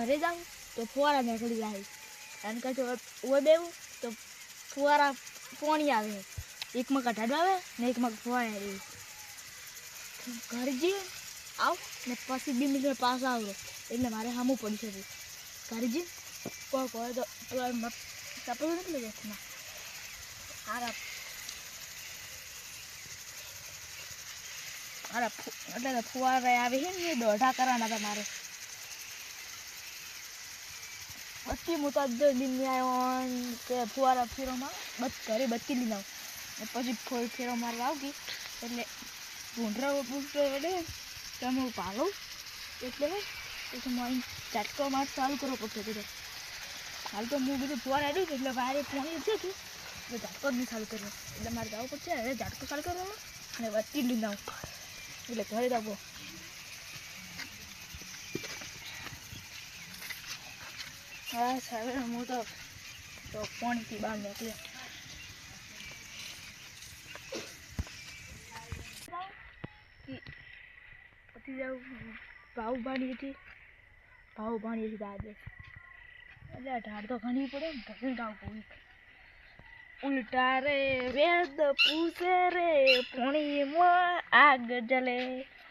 ઘરે જાઉં તો ફુવારા નીકળી જાય અને કશું ઓય બેવું તો ફુવારા પાણી આવે એકમાં કઢાડો આવે ને એકમાં ફુવારા આવે ઘર જઈએ આવ ને પછી 2 મિનિટ પાછા આવરો એટલે મારે સામું પડી શકે ઘરે જઈએ કોઈ કોઈ તો ચપલ નથી લઈ જતું હારા એટલે ફુવારા આવે છે ને દોઢા કરવાના હતા મારે બત્તી હું તો લઈને આવ્યો કે ફુવારા ફેરોમાં ઘરે બત્તી લઈને આવું પછી ફેરો મારવા આવગી એટલે ભૂંડરા વડે તમે હું પાલું એટલે પછી હું ઝાટકો માર ચાલુ કરવો પડશે કીધું હાલ તો હું બીજું ફુવારા આવ્યું એટલે વારે પાણી છે કે એટલે ઝાટકો જ નહીં ચાલુ કર્યો એટલે મારે જવું પડશે હવે ઝાટકો ચાલુ કરવાનો અને બત્તી લઈને આવું એટલે ઘરે જવો હા સાહેબ હું તો પાણીથી બહાર નીકળ્યા પછી જાઉં ભાવ પાણી હતી દાદે એટલે ઢાળ તો ઘણી પડે ને ઘણી ગાવ કોઈ ઉલટા રે વેદ પૂછે રે પાણીમાં આગ જલે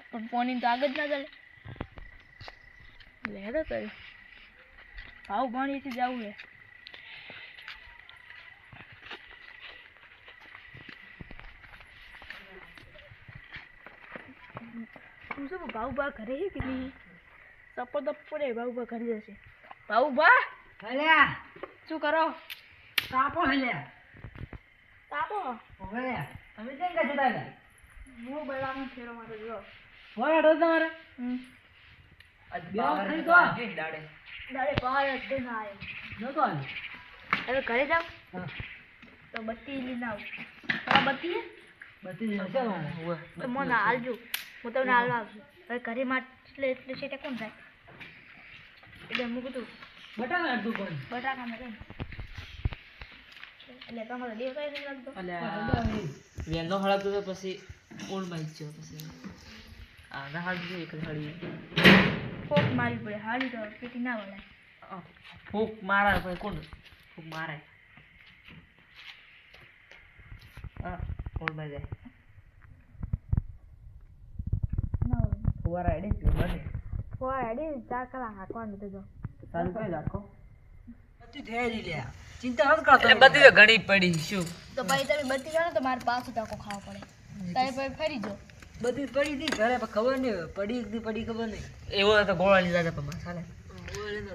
પણ પાણી તો આગ જ ના જલે લે તો કરે ભાવ પાણીથી જવું હે તું શું ભાવ ઘરે છે કે નહીં સપો તો પડે ભાવ ઘરે જશે ભાવ હલ્યા શું કરો તાપો હલ્યા તાપો હવે તમે કેમ કે જતા હતા હું બળામાં ફેરો મારો જો વરાડો તમારે આજ બેહો પાવર ખાઈ નતો તો. આજે દાડે દાડે પાર જ ના આવ્યો નતો આલે હવે ઘરે જાવ હા તો બત્તી લઈને આવું તારા બત્તી હે બધી જશે મારે તો મને હાલજો હું તમને હાલવા આવશું હવે ઘરે માં એટલે સેટા કોણ થાય એટલે હું કીધું બટાકા અડધું કોણ બટાકામાં કઈ એટલે તમારે દેવ કઈ નહીં લાગતો વેલનો હળાતો તો પછી ઓld માં જ પછી આ ના હાડી એક હાડી ફોક મારી પડે હાલી તો પેટી ના વળાય ફૂક મારા પછી કોણ ફૂક મારે હા ઓld માં જાય ના વળે ફુવારા એડી જ બને ફોર હેડી 4 કલાક હાંકવાનું તો જો સારું કઈ રાખો બધી થઈ લ્યા ચિંતા મત કરતો એટલે બધી તો ઘણી પડી શું તો ભાઈ તમે બત્તી જાણો તો મારે પાછું ટાકો ખાવો પડે તારે ભાઈ ફરી જો બધી પડી હતી ઘરે પણ ખબર નહીં પડી કે નહીં પડી ખબર નહીં એવો તો ગોળા લીધા હતા પણ ચાલે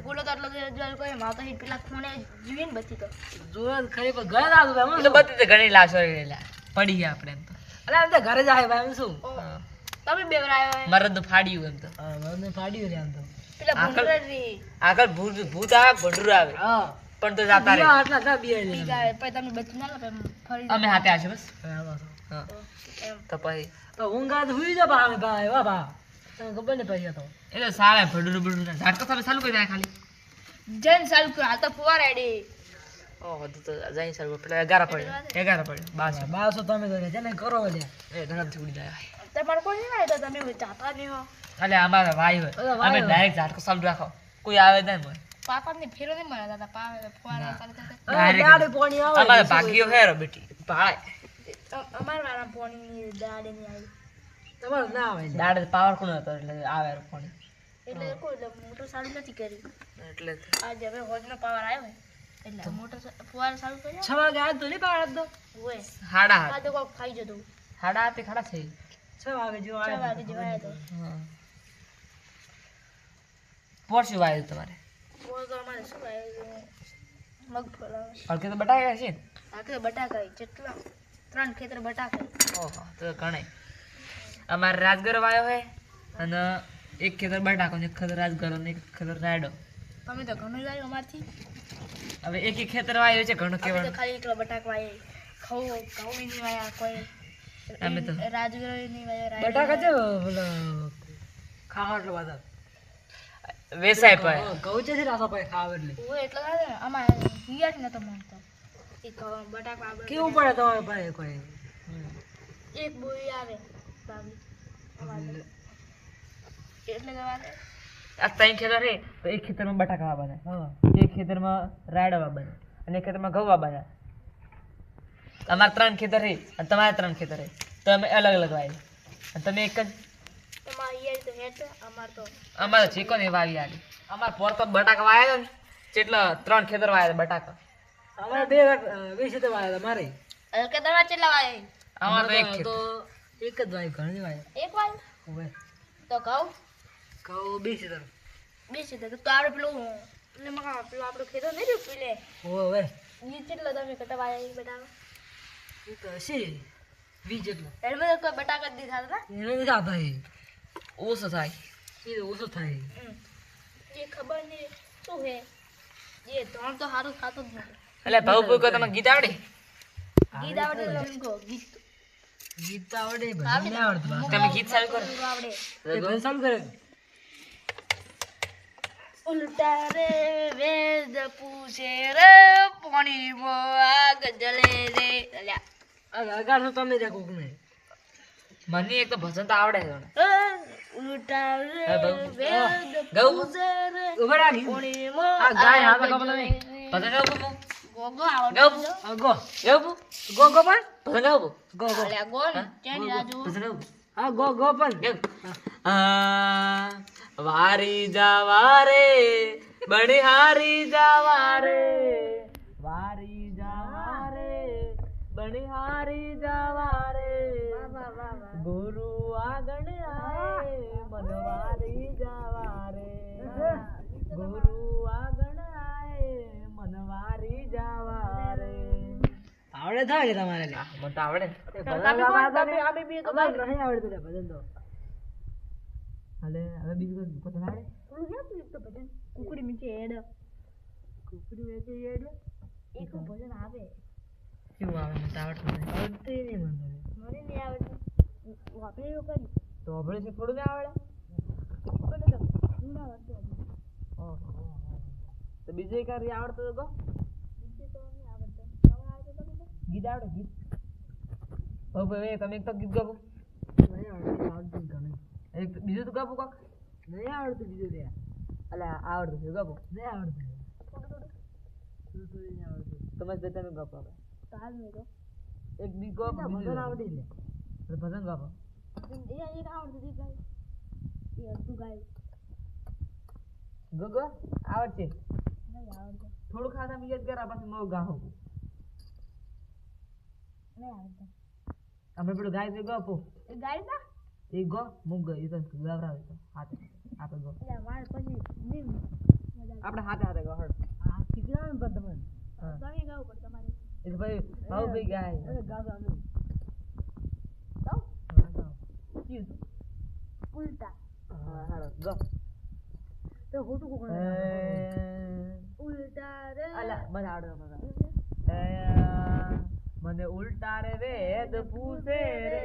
બોલો તો એટલો જો કોઈ માતો હિટ પેલા ખૂણે જીવી ને બત્તી તો જોવા ખરી પણ ઘરે ના હતું એટલે બધી તો ઘણી લાશો રહેલા પડી ગયા આપણે એમ તો અલા એમ તો ઘરે જાય ભાઈ શું તમે બેવરાયો હે મરદ તો ફાડ્યું એમ તો હા મને ફાડ્યું રે આમ તો પેલા આકલ- ભૂંડરી આગળ ભૂત આવે ભંડુર આવે હા પણ તો જાતા રહે આટલા કા બિયા લે બીજા પછી તમે બત્તી ના લો ફરી અમે હાથે આવશે બસ હા હા એમ તો પછી તો ઊંઘા તો હુઈ જા ભાઈ ભાઈ વાહ ભા તને ખબર નહીં પડી તો એટલે સારા ભંડુર ભંડુર ઝાટકો તમે ચાલુ કરી દે ખાલી જન ચાલુ કર હાલ તો ફુવા રેડી ઓહો તો જઈ સર પેલા 11 પડ્યો 12 બાસો તમે તો છે ને કરો લે એ ધરમથી ઉડી જાય તમારે કોઈ નહીં આવે તો તમે જાતા નહીં હો એટલે અમારા ભાઈ હોય અરે ભાઈ અમે હોય. ડાયરેક્ટ ઝાટકો ચાલુ રાખો કોઈ આવે નહીં મને પાપાને ફેરો નહીં મળ્યા દાદા પાવે ફુવારા ચાલુ થતા Direct. દાડે પાણી આવે અમારે ભાગ્યો હેરો બેટી ભાઈ અમાર વાળા પોણી દાડે નહીં આવી તમારે ના આવે દાડે પાવર કોણ હતો એટલે આવે પાણી એટલે કોઈ મોટર ચાલુ નથી કરી એટલે આજે હવે હોજનો પાવર આવ્યો હે એટલે મોટર ફુવારા ચાલુ કર્યો 6 વાગે આજ તો નહીં પાડ દો હોય હાડા આ તો કોક ખાઈ જતું હાડા આપે ખાડા થઈ 6 વાગે જેવો 6 આવ્યો વાગે જેવા આવ્યો તો હા પોર્શું વાય તમારે પોર તો અમારે શું આવ્યું મગફળી હળકે તો બટાકા છે ને આ કે બટાકા જેટલા 3 ખેતર બટાકા ઓહો તો ઘણે અમારે રાજગર વાયો હે અને એક ખેતર બટાકો ને એક ખેતર રાજગર અને એક ખેતર રાયડો તમે તો ઘણું લાવ્યું અમારથી હવે એક એક ખેતર વાયો છે ઘણું અમે તો કેવાનું ખાલી એકલા બટાકા વાય ઘઉં નહીં વાયા કોઈ અમે તો રાજગર નહીં વાયા બટાકા છે બોલો ખાવા એટલે બધા વેસાય પાય ઘઉં છે રાસો પાય ખાવ એટલે ઓય એટલા લાગે ને અમારે હિયાટ નતો માનતો એ બટાકા આપણે કેવું પડે તમારે ભાઈ કોઈ એક બોરી આવે બાબી એટલે કે વાત આ ત્રણ ખેતર છે તો એક ખેતરમાં બટાકા વાવવાના, હા એક ખેતરમાં રાયડા વાવવાના અને એક ખેતરમાં ઘઉં વાવવાના. અમારે 3 ખેતર છે અને તમારે 3 ખેતર છે તો અમે અલગ અલગ વાવી અને તમે એક જ. તમારે યાર તો હેઠ અમાર તો અમારે ચીકો ને વાવી આલી. અમારે પોર તો બટાકા વાયા ને જેટલા 3 ખેતર વાયા બટાકા. અમારે બે ક્ષેત્ર વાયા હતા મારે. કે તમારે કેટલા વાય અમારે તો એક તો ખેતર. એક જ વાય ઘણી વાય. એક વાય હવે તો ઘઉં કહું બે ક્ષેત્ર. બે છે તો આપણે પેલું એટલે મકા પેલું આપણું ખેતર નહીં રહ્યું પેલે હવે ઈ કેટલો તમે કટવાયા એ બટાકા એ તો હશે 20 જેટલો. એટલે બધા કોઈ બટાકા જ દીધા હતા એને નથી આવતા એ. ઓછો થાય. એ તો ઓછો થાય. ને એ ખબર નહીં શું હે એ ધોણ તો સારું ખાતું જ નથી એટલે ભાવ કોઈ તમે ગીત આવડે? ગીત આવડે એટલે એમ કહો ગીત ગીત તો આવડે ભજન નહીં આવડતું બા. તમે ગીત ચાલુ કરો. આવડે એ ભજન ચાલુ કરે. ઉલટા રે વેદ પૂછે રે પાણી આગ જલે રે અલ્યા અગાડશો તમે ત્યાં કોકને. મને એક તો ભજન તો આવડે છે. ઉલટા રે હા, વેદ ગૌ. પૂછે રે ઉભા રાખી. પાણી આ ગાય હાથ ગો તમે. ભજન ગાવું બહુ? ગોગો આવડે ગૌ. ગો ગાવું બહુ? ગો ગો પણ ભજન ગાવું બહુ? Go go. અલ્યા ગો ને કેની રાજુ ભજન ગાવું બહુ? હા ગો ગો પણ. ગાવું? વારી જાવા રે બણિહારી જાવા રે, વારી જાવા રે બણિહારી જાવા રે, વાહ વાહ વાહ ગુરુ આગળ આય મનવારી જાવા રે, ગુરુ આગળ આય મનવારી જાવા રે. આવડે થાય કે તમારે લે? મને તો આવડે ને. અમારે નહીં આવડતું લે ભજન તો. હવે બીજું કોઈ ભજન આવડે? કુકડી નીચે હેડ કુકડી વેચે એટલે એક ભજન આવે શું આવે? મને તો આવડતું નથી. આવડતું ય નહીં મને. મને નહીં આવડતું આપણે એવું કરી તો આપણે શું થોડું ના આવડે? પણ તો ઊંડા વાગતું ઓહો. તો બીજું એક યાર આવડતું તો કહો. બીજું તો નહીં આવડતું તમે આવડતું તમે તો ગીત આવડે? ગીત ઓ ભાઈ તમે એક તો ગીત ગાવો. નહીં આવડતું. આવડતું ઘણું. એક બીજું તો ગાવો કાક. નહીં આવડતું બીજું ત્યાં. અલ્યા આવડતું છે ગાવો. નહીં આવડતું. થોડું નહીં આવડતું. તમે જ તમે ગાવો હવે. તો હાલ મેં તો એક ગીત ગાવો. ભજન બીજું આવડી લે. તો ભજન ગાવો. એ એક આવડતું તે ગાય એ અડધું ગાય ગગો આવડશે. નહીં આવડતું થોડું ખાતા બીજા કરા પછી મો ગાહો. નહીં આવડતું આપણે પેલું ગાય તો ગાવો. એ ગાય તા એ ગો મુગ ગયો એ તો ગાવરાવે તો હાથે આપણે ગો. એટલે મારે પછી નહીં મજા આપણે હાથે હાથે ગો હળ. આ શીખડાવે ને પણ તમે. હા તમે ગાવ પડે તમારે એક ભાઈ ભાવ ભાઈ ગાય. અરે ગાવા નહીં. ગાવ હા, ગાઓ. શું? ઉલટા હા હાલો ગો. તો ખોટું કોક ઉલટા રે અલા મને આવડે મને. મને ઉલટા રે વેદ પૂછે રે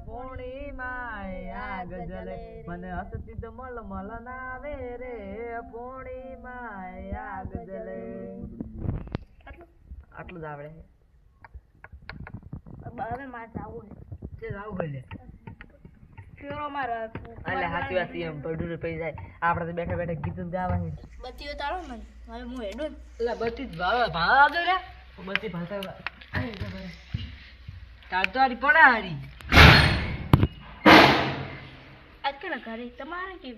પૂર્ણિમા આગ જલે, મને હસતી તો મલ મલ નાવે રે પૂર્ણિમા આગ જલે. આટલું જ આવડે. હવે મારે જાવું છે આવું હોય લે. ફેરો મારે એટલે સાચી વાત એમ પડું પડી જાય. આપણે તો બેઠા બેઠા ગીત જ ગાવા છે. બત્તીઓ તારો મને હવે હું હેડું ને એટલે બધી જ ભાવ આવતો રે. બધી ભાષા તાર તો હારી પડા હારી. આજ કે ઘરે તમારે કે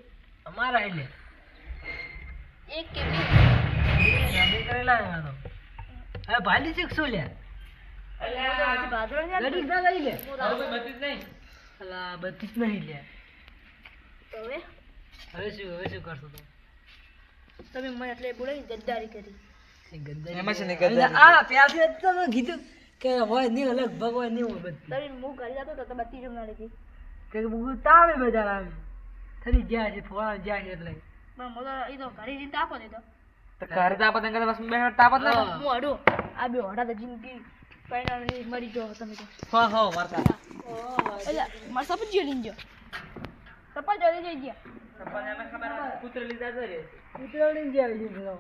અમારા એટલે એક કે બે અમે કરેલા છે આ તો. હવે ભાલી છે કે શું લે? હજી ભાદરો ને ગરીબ ના લઈ લે. બધી જ નહીં. અલા બધી જ નહીં લે. તો હવે હવે શું કરશો તો? તમે મને એટલે બોલાવી ગદ્દારી કરી એમાં છે ને એટલે ગદ્દારી. આ પ્યાસી તો મેં કીધું કે હોય નહીં અલગ ભગવાન નહીં હોય બધી. તમે હું ઘરે જતો તો બત્તી જમવા લીધી કે હું તાવે બજાર આવે થરી જ્યાં છે ફોડા જ્યાં છે એટલે પણ મને એ તો ઘરે જઈને તાપો દેતો તો ઘરે તાપત ને કદાચ બસ બેઠા તાપત ના હા. હું હડું આ બે હડા તો જિંદગી પરિણામ મરી ગયો તમે તો હા હા મારતા. એટલે મારા સપજીઓ લઈને ગયો સપજ લઈ જઈ ગયા કૂતરો લીધા તો રે. કૂતરો લઈને જ્યાં લીધો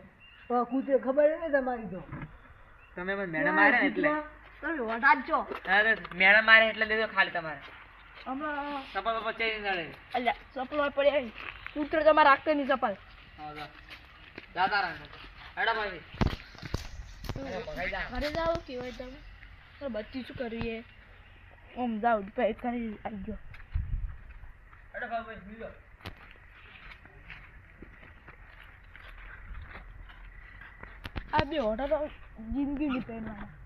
તો કૂતરો ખબર નહીં તમારી તો તમે મને મેડમ મારે ને એટલે. તમે વઢા જ છો અરે મેડમ મારે એટલે લીધો ખાલી તમારે. હમણાં સપા બપા ચેન્જ નડે. એટલે સપલો પડે પુત્ર તમારે રાખતો નહીં ચપ્પલ હા જાતા રહે હેડા ભાઈ ઘરે જાઓ કે હોય તમે તો બચ્ચી શું કરીએ ઓમ જાઓ પેટ કરી આવી ગયો હેડા ભાઈ બીજો આ બે હોટા તો જિંદગી ડિપેન્ડ